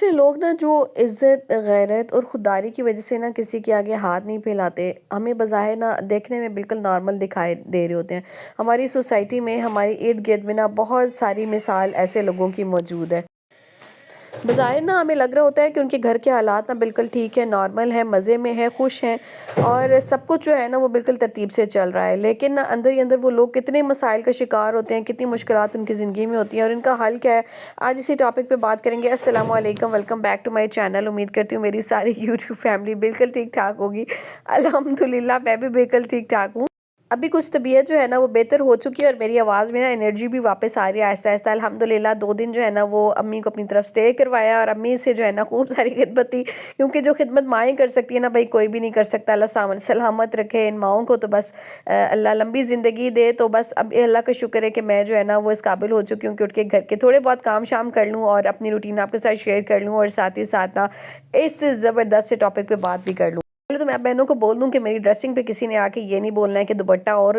ایسے لوگ نا جو عزت غیرت اور خودداری کی وجہ سے نا کسی کے آگے ہاتھ نہیں پھیلاتے، ہمیں بظاہر نا دیکھنے میں بالکل نارمل دکھائی دے رہے ہوتے ہیں۔ ہماری سوسائٹی میں، ہماری ارد گرد میں نا بہت ساری مثال ایسے لوگوں کی موجود ہے۔ بظاہر نا ہمیں لگ رہا ہوتا ہے کہ ان کے گھر کے حالات نا بالکل ٹھیک ہے، نارمل ہے، مزے میں ہے، خوش ہیں اور سب کچھ جو ہے نا وہ بالکل ترتیب سے چل رہا ہے، لیکن اندر ہی اندر وہ لوگ کتنے مسائل کا شکار ہوتے ہیں، کتنی مشکلات ان کی زندگی میں ہوتی ہیں اور ان کا حل کیا ہے، آج اسی ٹاپک پہ بات کریں گے۔ السلام علیکم، welcome back to my channel. امید کرتی ہوں میری ساری یوٹیوب فیملی بالکل ٹھیک ٹھاک ہوگی۔ الحمدللہ میں بھی بالکل ٹھیک ٹھاک ہوں۔ ابھی کچھ طبیعت جو ہے نا وہ بہتر ہو چکی ہے اور میری آواز میں نا انرجی بھی واپس آ رہی ہے آہستہ آہستہ الحمدللہ۔ 2 دن جو ہے نا وہ امی کو اپنی طرف سٹے کروایا اور امی سے جو ہے نا خوب ساری خدمت تھی، کیونکہ جو خدمت مائیں کر سکتی ہے نا بھائی کوئی بھی نہیں کر سکتا۔ اللہ سلامت رکھے ان ماؤں کو، تو بس اللہ لمبی زندگی دے۔ تو بس اب اللہ کا شکر ہے کہ میں جو ہے نا وہ اس قابل ہو چکی ہوں کہ اٹھ کے گھر کے تھوڑے بہت کام شام کر لوں اور اپنی روٹین آپ کے ساتھ شیئر کر لوں اور ساتھ ہی ساتھ نا اس زبردست سے ٹاپک پہ بات بھی کر لوں۔ پہلے تو میں بہنوں کو بول دوں کہ میری ڈریسنگ پہ کسی نے آ کے یہ نہیں بولنا ہے کہ دوپٹہ اور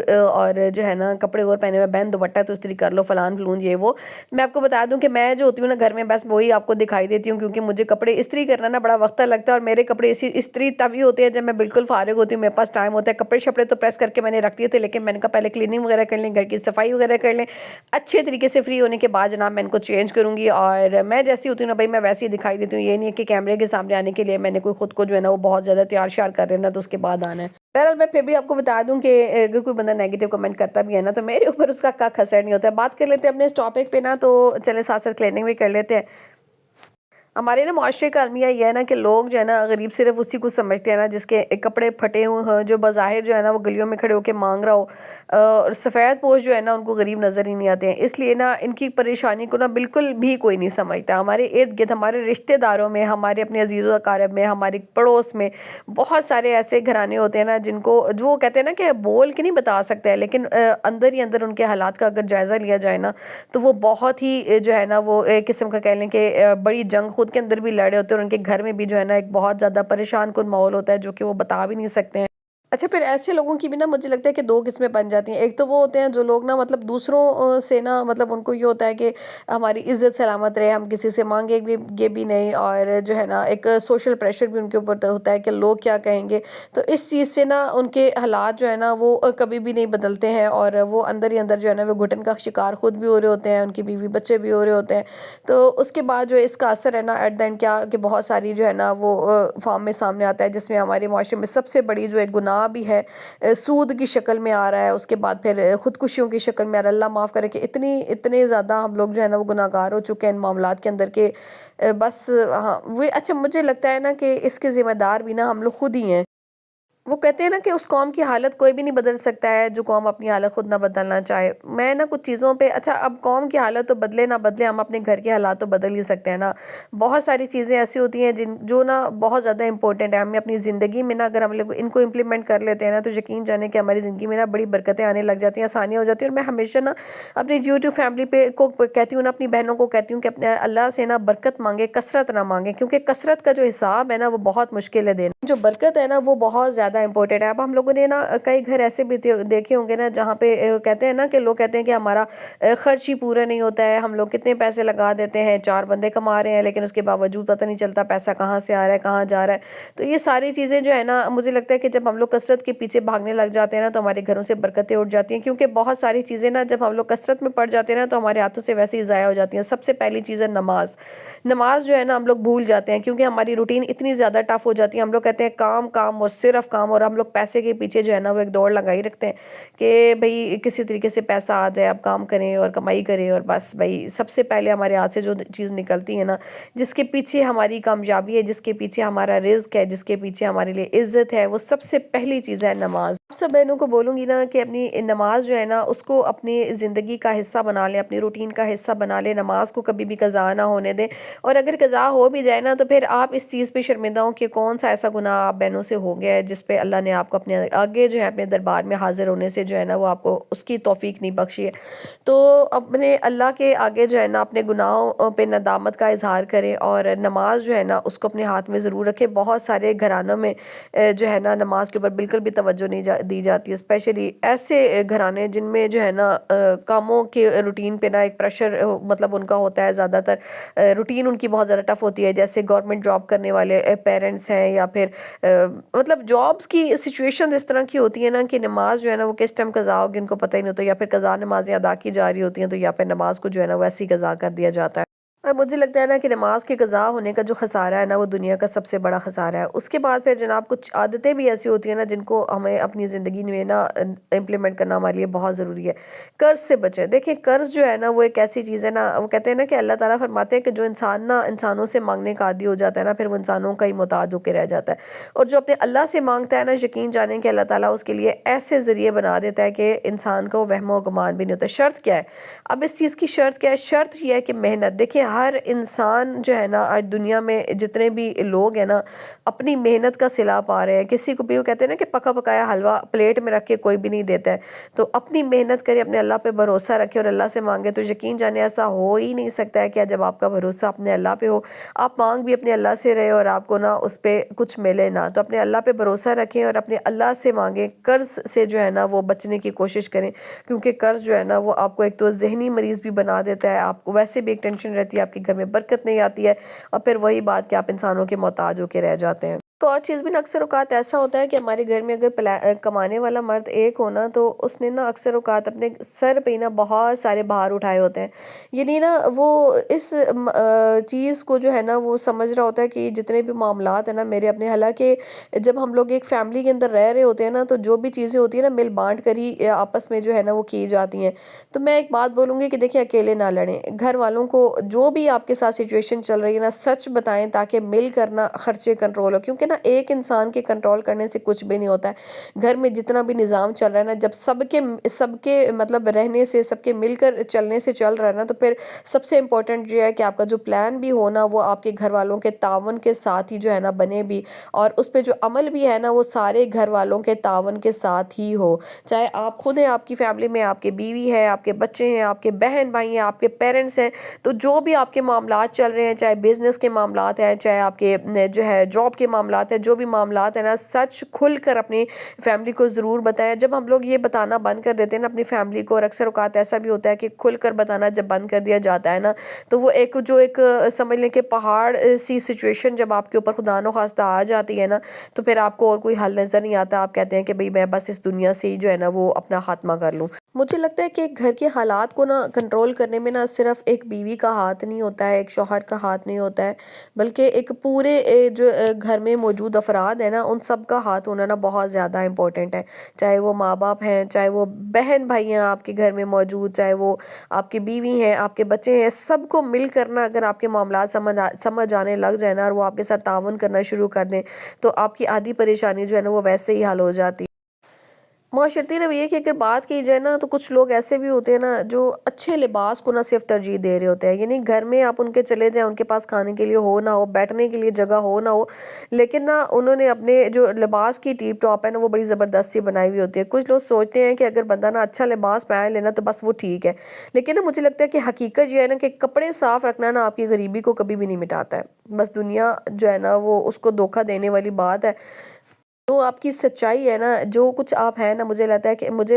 جو ہے نا کپڑے اور پہنے ہوئے، بہن دوپٹہ تو استری کر لو فلان فلون یہ وہ۔ میں آپ کو بتا دوں کہ میں جو ہوتی ہوں نا گھر میں بس وہی آپ کو دکھائی دیتی ہوں، کیونکہ مجھے کپڑے استری کرنا نا بڑا وقت لگتا ہے اور میرے کپڑے استری تبھی ہوتے ہیں جب میں بالکل فارغ ہوتی ہوں، میرے پاس ٹائم ہوتا ہے۔ کپڑے شپڑے تو پریس کر کے میں نے رکھ دیے تھے، لیکن میں نے کہا پہلے کلیننگ وغیرہ کر لیں، گھر کی صفائی وغیرہ کر لیں، اچھے طریقے سے فری ہونے کے بعد جناب میں ان کو چینج کروں گی۔ اور میں جیسی ہوتی ہوں نا بھائی میں ویسی ہی دکھائی دیتی ہوں، یہ نہیں ہے کہ کیمرے کے سامنے آنے کے لیے میں نے کوئی خود کو جو ہے نا وہ بہت زیادہ تیار شیار کر رہے نا تو اس کے بعد آنا ہے۔ بہرحال میں پھر بھی آپ کو بتا دوں کہ اگر کوئی بندہ نیگیٹو کمنٹ کرتا بھی ہے نا تو میرے اوپر اس کا اثر نہیں ہوتا ہے۔ بات کر لیتے ہیں اپنے اس ٹاپک پہ نا، تو چلے ساتھ ساتھ کلیننگ بھی کر لیتے ہیں۔ ہمارے نا معاشرے کا المیہ یہ ہے نا کہ لوگ جو ہے نا غریب صرف اسی کو سمجھتے ہیں نا جس کے کپڑے پھٹے ہوئے ہیں، جو بظاہر جو ہے نا وہ گلیوں میں کھڑے ہو کے مانگ رہا ہو، اور سفید پوش جو ہے نا ان کو غریب نظر ہی نہیں آتے ہیں، اس لیے نا ان کی پریشانی کو نا بالکل بھی کوئی نہیں سمجھتا۔ ہمارے ارد گرد، ہمارے رشتہ داروں میں، ہمارے اپنے عزیز و اقارب میں، ہمارے پڑوس میں بہت سارے ایسے گھرانے ہوتے ہیں نا جن کو جو وہ کہتے ہیں نا کہ بول کے نہیں بتا سکتے، لیکن اندر ہی اندر ان کے حالات کا اگر جائزہ لیا جائے نا تو وہ بہت ہی جو ہے نا وہ ایک قسم کا کہہ لیں کہ بڑی جنگ خود کے اندر بھی لڑے ہوتے ہیں اور ان کے گھر میں بھی جو ہے نا ایک بہت زیادہ پریشان کن ماحول ہوتا ہے جو کہ وہ بتا بھی نہیں سکتے ہیں۔ اچھا، پھر ایسے لوگوں کی بھی نا مجھے لگتا ہے کہ 2 قسمیں بن جاتی ہیں۔ ایک تو وہ ہوتے ہیں جو لوگ نا مطلب دوسروں سے نا مطلب ان کو یہ ہوتا ہے کہ ہماری عزت سلامت رہے، ہم کسی سے مانگیں بھی نہیں، اور جو ہے نا ایک سوشل پریشر بھی ان کے اوپر ہوتا ہے کہ لوگ کیا کہیں گے، تو اس چیز سے نا ان کے حالات جو ہے نا وہ کبھی بھی نہیں بدلتے ہیں اور وہ اندر ہی اندر جو ہے نا وہ گھٹن کا شکار خود بھی ہو رہے ہوتے ہیں، ان کی بیوی بچے بھی ہو رہے ہوتے ہیں۔ تو اس کے بعد جو اس کا اثر ہے نا ایٹ دا اینڈ کیا کہ بہت ساری جو ہے نا وہ فارم میں سامنے آتا ہے، جس میں ہمارے معاشرے میں سب سے بڑی جو ایک گناہ بھی ہے سود کی شکل میں آ رہا ہے، اس کے بعد پھر خودکشیوں کی شکل میں آ رہا ہے۔ اللہ معاف کرے کہ اتنے زیادہ ہم لوگ جو ہے نا وہ گناہ گار ہو چکے ہیں ان معاملات کے اندر کہ بس ہاں وہ اچھا مجھے لگتا ہے نا کہ اس کے ذمہ دار بھی نا ہم لوگ خود ہی ہیں۔ وہ کہتے ہیں نا کہ اس قوم کی حالت کوئی بھی نہیں بدل سکتا ہے جو قوم اپنی حالت خود نہ بدلنا چاہے۔ میں نا کچھ چیزوں پہ اچھا اب قوم کی حالت تو بدلے نہ بدلے، ہم اپنے گھر کے حالات تو بدل ہی سکتے ہیں نا۔ بہت ساری چیزیں ایسی ہوتی ہیں جو نا بہت زیادہ امپورٹنٹ ہے، ہمیں اپنی زندگی میں نا اگر ہم لوگ ان کو امپلیمنٹ کر لیتے ہیں نا تو یقین جانے کہ ہماری زندگی میں نا بڑی برکتیں آنے لگ جاتی ہیں، آسانیاں ہو جاتی ہیں۔ اور میں ہمیشہ نا اپنی یوٹیوب فیملی پہ کو کہتی ہوں نا، اپنی بہنوں کو کہتی ہوں کہ اپنے اللہ سے نا برکت مانگے، کثرت نہ مانگے، کیونکہ کثرت کا جو حساب ہے نا وہ بہت مشکل ہے دینا، جو برکت ہے نا وہ بہت زیادہ امپورٹنٹ ہے۔ اب ہم لوگوں نے نا کئی گھر ایسے بھی دیکھے ہوں گے نا جہاں پہ کہتے ہیں نا کہ لوگ کہتے ہیں کہ ہمارا خرچ ہی پورا نہیں ہوتا ہے، ہم لوگ کتنے پیسے لگا دیتے ہیں، 4 بندے کما رہے ہیں لیکن اس کے باوجود پتہ نہیں چلتا پیسہ کہاں سے آ رہا ہے کہاں جا رہا ہے۔ تو یہ ساری چیزیں جو ہے نا مجھے لگتا ہے کہ جب ہم لوگ کثرت کے پیچھے بھاگنے لگ جاتے ہیں نا تو ہمارے گھروں سے برکتیں اٹھ جاتی ہیں، کیونکہ بہت ساری چیزیں نا جب ہم لوگ کثرت میں پڑ جاتے ہیں نا تو ہمارے ہاتھوں سے ویسے ہی ضائع ہو جاتی ہیں۔ سب سے پہلی چیز ہے نماز جو ہے نا ہم لوگ بھول جاتے ہیں، کیونکہ ہماری روٹین اتنی زیادہ ٹف ہو جاتی ہے، ہم لوگ کہتے ہیں کام کام اور صرف کام، اور ہم لوگ پیسے کے پیچھے جو ہے نا وہ ایک دوڑ لگائی رکھتے ہیں کہ بھئی کسی طریقے سے پیسہ آ جائے، اب کام کریں اور کمائی کریں، اور بس بھئی سب سے پہلے ہمارے ہاتھ سے جو چیز نکلتی ہے نا جس کے پیچھے ہماری کامیابی ہے، جس کے پیچھے ہمارا رزق ہے، جس کے پیچھے ہمارے لیے عزت ہے، وہ سب سے پہلی چیز ہے نماز۔ سب بہنوں کو بولوں گی نا کہ اپنی نماز جو ہے نا اس کو اپنی زندگی کا حصہ بنا لیں، اپنی روٹین کا حصہ بنا لیں، نماز کو کبھی بھی قضا نہ ہونے دیں، اور اگر قضا ہو بھی جائے نا تو پھر آپ اس چیز پہ شرمندہ ہوں کہ کون سا ایسا گناہ آپ بہنوں سے ہو گیا ہے جس پہ اللہ نے آپ کو اپنے آگے جو ہے اپنے دربار میں حاضر ہونے سے جو ہے نا وہ آپ کو اس کی توفیق نہیں بخشی ہے۔ تو اپنے اللہ کے آگے جو ہے نا اپنے گناہوں پہ ندامت کا اظہار کریں، اور نماز جو ہے نا اس کو اپنے ہاتھ میں ضرور رکھیں۔ بہت سارے گھرانوں میں جو ہے نا نماز کے اوپر بالکل بھی توجہ نہیں دی جاتی ہے، اسپیشلی ایسے گھرانے جن میں جو ہے نا کاموں کے روٹین پہ نا ایک پریشر مطلب ان کا ہوتا ہے زیادہ تر، روٹین ان کی بہت زیادہ ٹف ہوتی ہے، جیسے گورنمنٹ جاب کرنے والے پیرنٹس ہیں، یا پھر مطلب جابس کی سچویشن اس طرح کی ہوتی ہے نا کہ نماز جو ہے نا وہ کس ٹائم قضا ہوگی ان کو پتہ ہی نہیں ہوتا، یا پھر قضا نمازیں ادا کی جا رہی ہوتی ہیں تو یا پھر نماز کو جو ہے نا وہ ایسی قضا کر دیا جاتا ہے۔ اور مجھے لگتا ہے نا کہ نماز کے قضا ہونے کا جو خسارہ ہے نا وہ دنیا کا سب سے بڑا خسارہ ہے۔ اس کے بعد پھر جناب کچھ عادتیں بھی ایسی ہوتی ہیں نا جن کو ہمیں اپنی زندگی میں نا امپلیمنٹ کرنا ہمارے لیے بہت ضروری ہے۔ قرض سے بچیں، دیکھیں قرض جو ہے نا وہ ایک ایسی چیز ہے نا، وہ کہتے ہیں نا کہ اللہ تعالیٰ فرماتے ہیں کہ جو انسان نا انسانوں سے مانگنے کا عادی ہو جاتا ہے نا پھر وہ انسانوں کا ہی محتاج ہو کے رہ جاتا ہے، اور جو اپنے اللہ سے مانگتا ہے نا یقین جانیں کہ اللہ تعالیٰ اس کے لیے ایسے ذریعے بنا دیتا ہے کہ انسان کو وہم و گمان بھی نہیں ہوتا۔ شرط کیا ہے؟ اب اس چیز کی شرط کیا ہے؟ شرط یہ ہے کہ محنت۔ دیکھیں ہر انسان جو ہے نا آج دنیا میں جتنے بھی لوگ ہیں نا اپنی محنت کا صلہ پا رہے ہیں، کسی کو بھی وہ کہتے ہیں نا کہ پکا پکایا حلوہ پلیٹ میں رکھ کے کوئی بھی نہیں دیتا ہے، تو اپنی محنت کرے، اپنے اللہ پہ بھروسہ رکھے اور اللہ سے مانگے، تو یقین جانے ایسا ہو ہی نہیں سکتا ہے کہ جب آپ کا بھروسہ اپنے اللہ پہ ہو، آپ مانگ بھی اپنے اللہ سے رہے اور آپ کو نا اس پہ کچھ ملے نا، تو اپنے اللہ پہ بھروسہ رکھیں اور اپنے اللہ سے مانگیں۔ قرض سے جو ہے نا وہ بچنے کی کوشش کریں، کیونکہ قرض جو ہے نا وہ آپ کو ایک تو ذہنی مریض بھی بنا دیتا ہے، آپ کو ویسے بھی ایک ٹینشن رہتی ہے، آپ کے گھر میں برکت نہیں آتی ہے، اور پھر وہی بات کہ آپ انسانوں کے محتاج ہو کے رہ جاتے ہیں۔ تو اور چیز بھی نا اکثر اوقات ایسا ہوتا ہے کہ ہمارے گھر میں اگر کمانے والا مرد ایک ہو نا تو اس نے نا اکثر اوقات اپنے سر پہ نا بہت سارے بھار اٹھائے ہوتے ہیں، یعنی نا وہ اس چیز کو جو ہے نا وہ سمجھ رہا ہوتا ہے کہ جتنے بھی معاملات ہیں نا میرے اپنے، حالانکہ جب ہم لوگ ایک فیملی کے اندر رہ رہے ہوتے ہیں نا تو جو بھی چیزیں ہوتی ہیں نا مل بانٹ کر ہی آپس میں جو ہے نا وہ کی جاتی ہیں۔ تو میں ایک بات بولوں گی کہ دیکھیں اکیلے نہ لڑیں، گھر والوں کو جو بھی آپ کے ساتھ سچویشن چل رہی ہے نا سچ بتائیں تاکہ مل کر نا خرچے کنٹرول ہو، کیونکہ نا ایک انسان کے کنٹرول کرنے سے کچھ بھی نہیں ہوتا ہے۔ گھر میں جتنا بھی نظام چل رہا ہے نا جب سب کے مطلب رہنے سے، سب کے مل کر چلنے سے چل رہا ہے نا، تو پھر سب سے امپورٹنٹ یہ ہے کہ آپ کا جو پلان بھی ہو نا وہ آپ کے گھر والوں کے تعاون کے ساتھ ہی جو ہے نا بنے بھی، اور اس پہ جو عمل بھی ہے نا وہ سارے گھر والوں کے تعاون کے ساتھ ہی ہو، چاہے آپ خود ہیں، آپ کی فیملی میں آپ کے بیوی ہے، آپ کے بچے ہیں، آپ کے بہن بھائی ہیں، آپ کے پیرنٹس ہیں، تو جو بھی آپ کے معاملات چل رہے ہیں، چاہے بزنس کے معاملات ہیں، چاہے آپ کے جو ہے جاب کے معاملات ہیں، جو بھی معاملات ہیں نا سچ کھل کر اپنی فیملی کو ضرور بتائیں۔ جب ہم لوگ یہ بتانا بند کر دیتے ہیں نا اپنی فیملی کو، اور اکثر اوقات ایسا بھی ہوتا ہے کہ کھل کر بتانا جب بند کر دیا جاتا ہے نا تو وہ ایک سمجھ لیں کہ پہاڑ سی سچویشن جب آپ کے اوپر خدا نخواستہ آ جاتی ہے نا تو پھر آپ کو اور کوئی حل نظر نہیں آتا، آپ کہتے ہیں کہ بھئی میں بس اس دنیا سے ہی جو ہے نا وہ اپنا خاتمہ کر لوں۔ مجھے لگتا ہے کہ گھر کے حالات کو نا کنٹرول کرنے میں نا صرف ایک بیوی کا ہاتھ نہیں ہوتا ہے، ایک شوہر کا ہاتھ نہیں ہوتا ہے، بلکہ ایک پورے جو گھر میں موجود افراد ہیں نا ان سب کا ہاتھ ہونا نا بہت زیادہ امپورٹنٹ ہے، چاہے وہ ماں باپ ہیں، چاہے وہ بہن بھائی ہیں آپ کے گھر میں موجود، چاہے وہ آپ کی بیوی ہیں، آپ کے بچے ہیں، سب کو مل کرنا اگر آپ کے معاملات سمجھ آنے لگ جائے نا اور وہ آپ کے ساتھ تعاون کرنا شروع کر دیں تو آپ کی آدھی پریشانی جو ہے نا وہ ویسے ہی حل ہو جاتی ہے۔ معاشرتی رویے کی اگر بات کی جائے نا تو کچھ لوگ ایسے بھی ہوتے ہیں نا جو اچھے لباس کو نہ صرف ترجیح دے رہے ہوتے ہیں، یعنی گھر میں آپ ان کے چلے جائیں، ان کے پاس کھانے کے لیے ہو نہ ہو، بیٹھنے کے لیے جگہ ہو نہ ہو، لیکن نا انہوں نے اپنے جو لباس کی ٹیپ ٹاپ ہے نا وہ بڑی زبردستی بنائی ہوئی ہوتی ہے۔ کچھ لوگ سوچتے ہیں کہ اگر بندہ نا اچھا لباس پہن لینا تو بس وہ ٹھیک ہے، لیکن نا مجھے لگتا ہے کہ حقیقت یہ ہے نا کہ کپڑے صاف رکھنا نا آپ کی غریبی کو کبھی بھی نہیں مٹاتا ہے، بس دنیا جو ہے نا وہ اس کو دھوکہ دینے والی بات ہے۔ جو آپ کی سچائی ہے نا، جو کچھ آپ ہیں نا، مجھے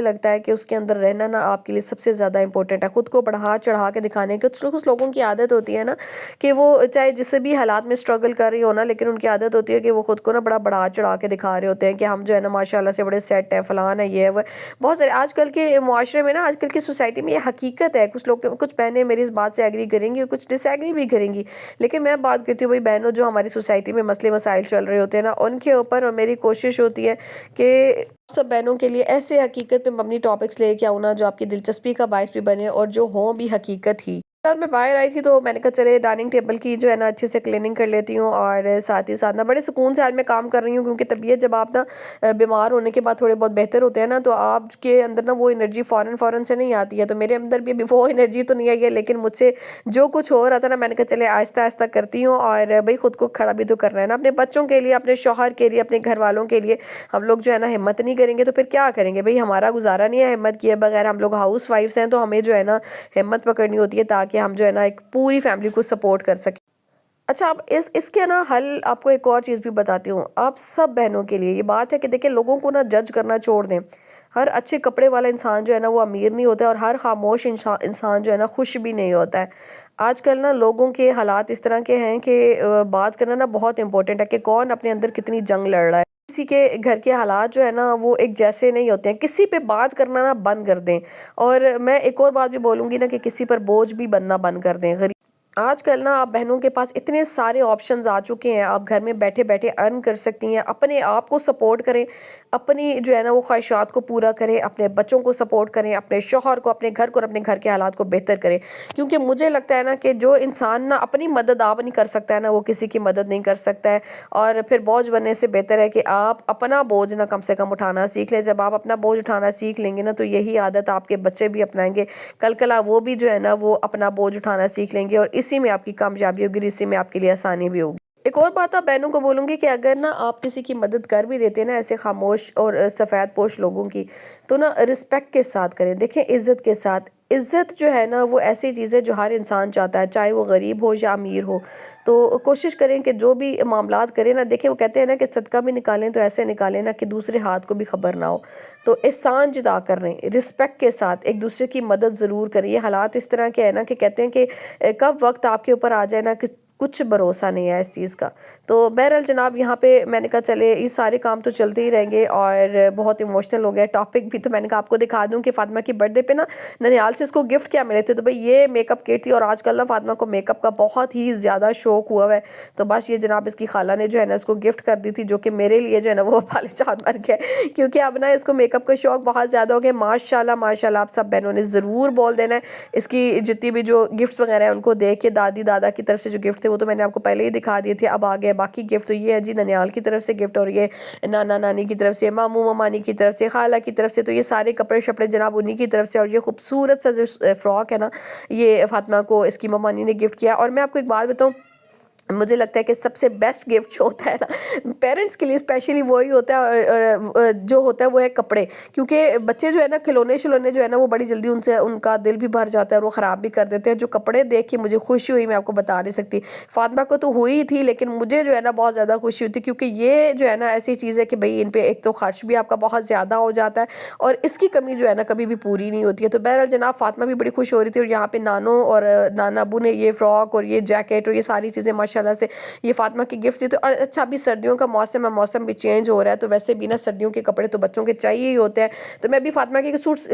لگتا ہے کہ اس کے اندر رہنا نا آپ کے لیے سب سے زیادہ امپورٹنٹ ہے۔ خود کو بڑھا چڑھا کے دکھانے کے کچھ لوگوں کی عادت ہوتی ہے نا کہ وہ چاہے جس بھی حالات میں سٹرگل کر رہی ہو نا، لیکن ان کی عادت ہوتی ہے کہ وہ خود کو نا بڑا بڑھا چڑھا کے دکھا رہے ہوتے ہیں کہ ہم جو ہے نا ماشاءاللہ سے بڑے سیٹ ہیں، فلان ہے، یہ ہے وہ بہت سارے آج کل کے معاشرے میں نا، آج کل کی سوسائٹی میں یہ حقیقت ہے۔ کچھ لوگ کچھ بہنیں میری اس بات سے ایگری کریں گی اور کچھ ڈس ایگری بھی کریں گی، لیکن میں بات کرتی ہوں بھائی بہنوں جو ہماری سوسائٹی میں مسئلے مسائل چل رہے ہوتے ہیں نا ان کے اوپر، اور میری کوشش ہوتی ہے کہ سب بہنوں کے لیے ایسے حقیقت پہ مبنی ٹاپکس لے کے آؤں نا جو آپ کی دلچسپی کا باعث بھی بنے اور جو ہوں بھی حقیقت ہی۔ میں باہر آئی تھی تو میں نے کہا چلے ڈائننگ ٹیبل کی جو ہے نا اچھے سے کلیننگ کر لیتی ہوں، اور ساتھ ہی ساتھ نا بڑے سکون سے آج میں کام کر رہی ہوں، کیونکہ طبیعت جب آپ نا بیمار ہونے کے بعد تھوڑے بہت بہتر ہوتے ہیں نا تو آپ کے اندر نا وہ انرجی فوراً سے نہیں آتی ہے، تو میرے اندر بھی ابھی وہ انرجی تو نہیں آئی ہے، لیکن مجھ سے جو کچھ ہو رہا تھا نا میں نے کہا چلے آہستہ آہستہ کرتی ہوں، اور بھئی خود کو کھڑا بھی تو کرنا ہے نا، اپنے بچوں کے لیے، اپنے شوہر کے لیے، اپنے گھر والوں کے لیے۔ ہم لوگ جو ہے نا ہمت نہیں کریں گے تو پھر کیا کریں گے؟ بھئی ہمارا گزارا نہیں ہے ہمت کیے بغیر، ہم لوگ ہاؤس وائفز ہیں تو ہمیں جو ہے نا ہمت پکڑنی ہوتی ہے تاکہ ہم جو ہے نا ایک پوری فیملی کو سپورٹ کر سکیں۔ اچھا اب اس کے نا حل آپ کو ایک اور چیز بھی بتاتی ہوں، آپ سب بہنوں کے لیے یہ بات ہے کہ دیکھیں لوگوں کو نا جج کرنا چھوڑ دیں۔ ہر اچھے کپڑے والا انسان جو ہے نا وہ امیر نہیں ہوتا ہے، اور ہر خاموش انسان جو ہے نا خوش بھی نہیں ہوتا ہے۔ آج کل نا لوگوں کے حالات اس طرح کے ہیں کہ بات کرنا نا بہت امپورٹنٹ ہے کہ کون اپنے اندر کتنی جنگ لڑ رہا ہے۔ کسی کے گھر کے حالات جو ہے نا وہ ایک جیسے نہیں ہوتے ہیں، کسی پہ بات کرنا نا بند کر دیں۔ اور میں ایک اور بات بھی بولوں گی نا کہ کسی پر بوجھ بھی بننا بند کر دیں۔ آج کل نا آپ بہنوں کے پاس اتنے سارے آپشنز آ چکے ہیں، آپ گھر میں بیٹھے بیٹھے ارن کر سکتی ہیں، اپنے آپ کو سپورٹ کریں، اپنی جو ہے نا وہ خواہشات کو پورا کریں، اپنے بچوں کو سپورٹ کریں، اپنے شوہر کو، اپنے گھر کو اور اپنے گھر کے حالات کو بہتر کریں۔ کیونکہ مجھے لگتا ہے نا کہ جو انسان نا اپنی مدد آپ نہیں کر سکتا ہے نا وہ کسی کی مدد نہیں کر سکتا ہے، اور پھر بوجھ بننے سے بہتر ہے کہ آپ اپنا بوجھ نا کم سے کم اٹھانا سیکھ لیں۔ جب آپ اپنا بوجھ اٹھانا سیکھ لیں گے نا تو یہی عادت آپ کے بچے بھی اپنائیں گے، کل کلا وہ بھی جو ہے نا وہ اپنا بوجھ اٹھانا سیکھ لیں گے، اور اسی میں آپ کی کامیابی ہوگی، اسی میں آپ کے لیے آسانی بھی ہوگی۔ ایک اور بات آپ بہنوں کو بولوں گی کہ اگر نا آپ کسی کی مدد کر بھی دیتے ہیں نا ایسے خاموش اور سفید پوش لوگوں کی، تو نا رسپیکٹ کے ساتھ کریں، دیکھیں عزت کے ساتھ۔ عزت جو ہے نا وہ ایسی چیز ہے جو ہر انسان چاہتا ہے، چاہے وہ غریب ہو یا امیر ہو۔ تو کوشش کریں کہ جو بھی معاملات کریں نا، دیکھیں وہ کہتے ہیں نا کہ صدقہ بھی نکالیں تو ایسے نکالیں نا کہ دوسرے ہاتھ کو بھی خبر نہ ہو۔ تو احسان جدا کر رہے ہیں، رسپیکٹ کے ساتھ ایک دوسرے کی مدد ضرور کریں۔ یہ حالات اس طرح کے ہیں نا کہ کہتے ہیں کہ کب وقت آپ کے اوپر آ جائے نا کہ کچھ بھروسہ نہیں ہے اس چیز کا۔ تو بہرحال جناب یہاں پہ میں نے کہا چلے یہ سارے کام تو چلتے ہی رہیں گے، اور بہت ایموشنل ہو گیا ٹاپک بھی، تو میں نے کہا آپ کو دکھا دوں کہ فاطمہ کی برتھ ڈے پہ نا ننیال سے اس کو گفٹ کیا ملے تھے۔ تو بھئی یہ میک اپ کٹ تھی، اور آج کل نا فاطمہ کو میک اپ کا بہت ہی زیادہ شوق ہوا ہے، تو بس یہ جناب اس کی خالہ نے جو ہے نا اس کو گفٹ کر دی تھی، جو کہ میرے لیے جو ہے نا وہ پالے چار بن گیا، کیونکہ اب نا اس کو میک اپ کا شوق بہت زیادہ ہو گیا۔ ماشاءاللہ ماشاءاللہ آپ سب بہنوں نے ضرور بول دینا ہے اس کی جتنی بھی جو گفٹس وغیرہ ہیں ان کو دیکھ کے، دادی دادا کی طرف سے جو گفٹ تھے وہ تو میں نے آپ کو پہلے ہی دکھا دیے تھے، اب آگے باقی گفٹ۔ تو یہ ہے جی ننیال کی طرف سے گفٹ، اور یہ نانا نانی کی طرف سے، ماموں ممانی کی طرف سے، خالہ کی طرف سے، تو یہ سارے کپڑے شپڑے جناب انہی کی طرف سے۔ اور یہ خوبصورت سا جو فراک ہے نا یہ فاطمہ کو اس کی ممانی نے گفٹ کیا۔ اور میں آپ کو ایک بات بتاؤں، مجھے لگتا ہے کہ سب سے بیسٹ گفٹ جو ہوتا ہے نا پیرنٹس کے لیے اسپیشلی وہی ہوتا ہے، اور جو ہوتا ہے وہ ہے کپڑے، کیونکہ بچے جو ہے نا کھلونے شلونے جو ہے نا وہ بڑی جلدی ان سے ان کا دل بھی بھر جاتا ہے اور وہ خراب بھی کر دیتے ہیں۔ جو کپڑے دیکھ کے مجھے خوشی ہوئی میں آپ کو بتا نہیں سکتی، فاطمہ کو تو ہوئی تھی لیکن مجھے جو ہے نا بہت زیادہ خوشی ہوئی تھی، کیونکہ یہ جو ہے نا ایسی چیز ہے کہ بھئی ان پہ ایک تو خرچ بھی آپ کا بہت زیادہ ہو جاتا ہے، اور اس کی کمی جو ہے نا کبھی بھی پوری نہیں ہوتی ہے۔ تو بہرحال جناب فاطمہ بھی بڑی خوش ہو رہی تھی، اور یہاں پہ نانو اور نانا ابو نے یہ فراک اور یہ جیکٹ اور یہ ساری چیزیں ماشاءاللہ سے یہ فاطمہ کی گفٹ تھی۔ تو اور اچھا ابھی سردیوں کا موسم ہے، موسم بھی چینج ہو رہا ہے، تو ویسے بھی نا سردیوں کے کپڑے تو بچوں کے چاہیے ہی ہوتے ہیں۔ تو میں بھی فاطمہ کے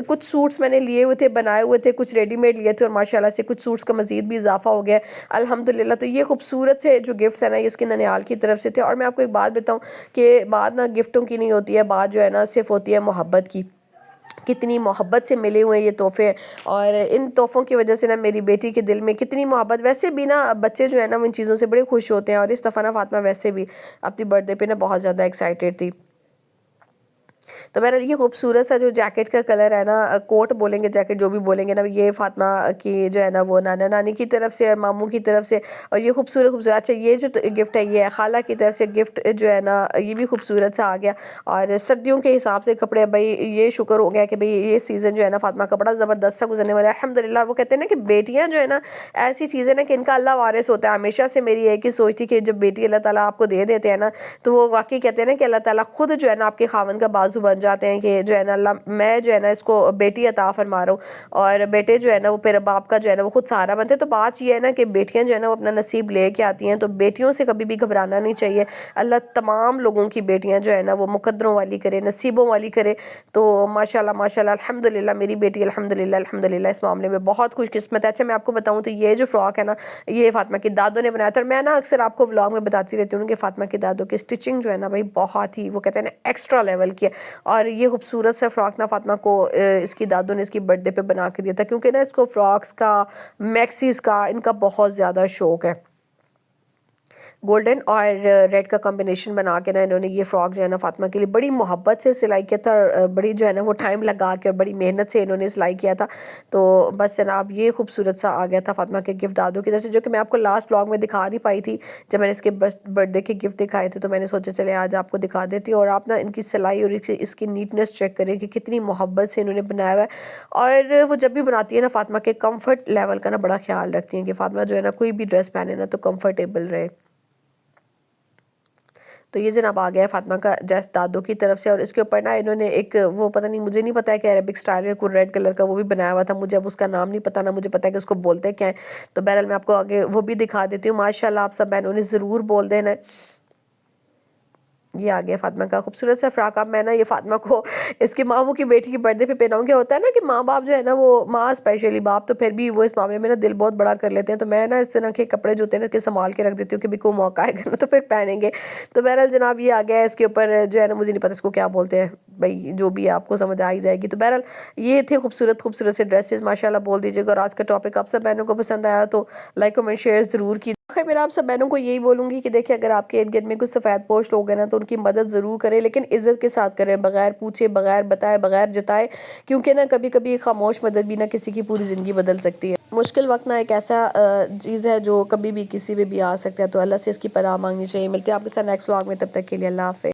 کچھ سوٹس میں نے لیے ہوئے تھے، بنائے ہوئے تھے، کچھ ریڈی میڈ لیے تھے، اور ماشاءاللہ سے کچھ سوٹس کا مزید بھی اضافہ ہو گیا ہے الحمدللہ۔ تو یہ خوبصورت سے جو گفٹس ہیں نا اس کے ننیال کی طرف سے تھے۔ اور میں آپ کو ایک بات بتاؤں کہ بات نا گفٹوں کی نہیں ہوتی ہے، بات جو ہے نا صرف ہوتی ہے محبت کی۔ کتنی محبت سے ملے ہوئے یہ تحفے، اور ان تحفوں کی وجہ سے نا میری بیٹی کے دل میں کتنی محبت، ویسے بھی نا بچے جو ہے نا ان چیزوں سے بڑے خوش ہوتے ہیں، اور اس دفعہ نا فاطمہ ویسے بھی اپنی برتھ ڈے پہ نا بہت زیادہ ایکسائٹیڈ تھی۔ تو بہرحال یہ خوبصورت سا جو جیکٹ کا کلر ہے نا، کوٹ بولیں گے جیکٹ جو بھی بولیں گے نا، یہ فاطمہ کی جو ہے نا وہ نانا نانی کی طرف سے اور ماموں کی طرف سے، اور یہ خوبصورت اچھا یہ جو گفٹ ہے یہ خالہ کی طرف سے گفٹ جو ہے نا یہ بھی خوبصورت سا آ گیا۔ اور سردیوں کے حساب سے کپڑے، بھائی یہ شکر ہو گیا کہ بھائی یہ سیزن جو ہے نا فاطمہ کا بڑا زبردست سا گزرنے والا ہے الحمدللہ۔ وہ کہتے ہیں نا کہ بیٹیاں جو ہے نا ایسی چیزیں نا کہ ان کا اللہ وارث ہوتا ہے۔ ہمیشہ سے میری ایک ہی سوچ تھی کہ جب بیٹی اللہ تعالیٰ آپ کو دے دیتے ہیں نا تو وہ واقعی کہتے ہیں نا کہ اللہ تعالیٰ خود جو ہے نا آپ کے خاوند کا بازو بن جاتے ہیں، کہ جو ہے نا اللہ میں جو ہے نا اس کو بیٹی عطا فرما رہا ہوں، اور بیٹے جو ہے نا وہ پھر باپ کا جو ہے نا وہ خود سہارا بنتے ہیں۔ تو بات یہ ہے نا کہ بیٹیاں جو ہے نا وہ اپنا نصیب لے کے آتی ہیں، تو بیٹیوں سے کبھی بھی گھبرانا نہیں چاہیے۔ اللہ تمام لوگوں کی بیٹیاں جو ہے نا وہ مقدروں والی کرے، نصیبوں والی کرے۔ تو ماشاءاللہ ماشاءاللہ الحمدللہ میری بیٹی الحمدللہ اس معاملے میں بہت خوش قسمت ہے۔ اچھا میں آپ کو بتاؤں تو یہ جو فراک ہے نا یہ فاطمہ کی دادو نے بنایا تھا، اور میں نا اکثر آپ کو ولاگ میں بتاتی رہتی ہوں کہ فاطمہ کی دادو کی سٹچنگ جو ہے نا بھائی بہت ہی وہ کہتے ہیں نا ایکسٹرا لیول کی ہے۔ اور یہ خوبصورت سا فراک نا فاطمہ کو اس کی دادو نے اس کی برتھ ڈے پہ بنا کے دیا تھا، کیونکہ نا اس کو فراکس کا، میکسیز کا ان کا بہت زیادہ شوق ہے۔ گولڈن اور ریڈ کا کمبینیشن بنا کے نا انہوں نے یہ فراک جو ہے نا فاطمہ کے لیے بڑی محبت سے سلائی کیا تھا، اور بڑی جو ہے نا وہ ٹائم لگا کے اور بڑی محنت سے انہوں نے سلائی کیا تھا. تو بس جناب یہ خوبصورت سا آ گیا تھا فاطمہ کے گفٹ دادوں کی طرف سے، جو کہ میں آپ کو لاسٹ ولاگ میں دکھا نہیں پائی تھی. جب میں نے اس کے برتھ ڈے کے گفٹ دکھائے تھے تو میں نے سوچا چلے آج آپ کو دکھا دیتی ہوں. اور آپ نا ان کی سلائی اور اس کی نیٹنس چیک کریں کہ کتنی محبت سے انہوں نے بنایا ہوا ہے. اور وہ جب بھی بناتی ہے نا فاطمہ کے کمفرٹ لیول کا نا بڑا خیال رکھتی ہیں کہ فاطمہ جو ہے نا کوئی بھی ڈریس پہنے نا تو کمفرٹیبل رہے. تو یہ جناب آ گیا ہے فاطمہ کا ڈریس دادوں کی طرف سے، اور اس کے اوپر نا انہوں نے ایک وہ پتہ نہیں، مجھے نہیں پتا ہے کہ عربک سٹائل میں کوئی ریڈ کلر کا وہ بھی بنایا ہوا تھا. مجھے اب اس کا نام نہیں پتا، نہ مجھے پتا ہے کہ اس کو بولتے کیا ہیں. تو بہرحال میں آپ کو آگے وہ بھی دکھا دیتی ہوں. ماشاءاللہ آپ سب بہنوں نے ضرور بول دینا ہے. یہ آ گیا فاطمہ کا خوبصورت سا فراق. اب میں نا یہ فاطمہ کو اس کے ماموں کی بیٹی کی برتھ ڈے پہ پہناؤں. کیا ہوتا ہے نا کہ ماں باپ جو ہے نا، وہ ماں اسپیشلی باپ تو پھر بھی وہ اس معاملے میں نا دل بہت بڑا کر لیتے ہیں. تو میں نا اس طرح کے کپڑے جو ہوتے ہیں نا کہ سنبھال کے رکھ دیتی ہوں کہ بھی کوئی موقع آئے گا نا تو پھر پہنیں گے. تو بہرحال جناب یہ آ گیا ہے. اس کے اوپر جو ہے نا مجھے نہیں پتا اس کو کیا بولتے ہیں بھائی، جو بھی آپ کو سمجھ آ ہی جائے گی. تو بہرحال یہ تھے خوبصورت خوبصورت سے ڈریسز. ماشاءاللہ بول دیجیے گا. اور آج کا ٹاپک آپ سب بہنوں کو پسند آیا تو لائک کمنٹ شیئر ضرور کی. خیر میرا آپ سب بہنوں کو یہی بولوں گی کہ دیکھیں اگر آپ کے ارد گرد میں کچھ سفید پوش لوگ ہیں نا تو ان کی مدد ضرور کریں، لیکن عزت کے ساتھ کریں، بغیر پوچھے، بغیر بتائے، بغیر جتائے. کیونکہ نا کبھی کبھی خاموش مدد بھی نا کسی کی پوری زندگی بدل سکتی ہے. مشکل وقت نا ایک ایسا چیز ہے جو کبھی بھی کسی پہ بھی آ سکتا ہے. تو اللہ سے اس کی پناہ مانگنی چاہیے. ملتے ہیں آپ کے ساتھ نیکسٹ ولاگ میں. تب تک کے لیے اللہ حافظ.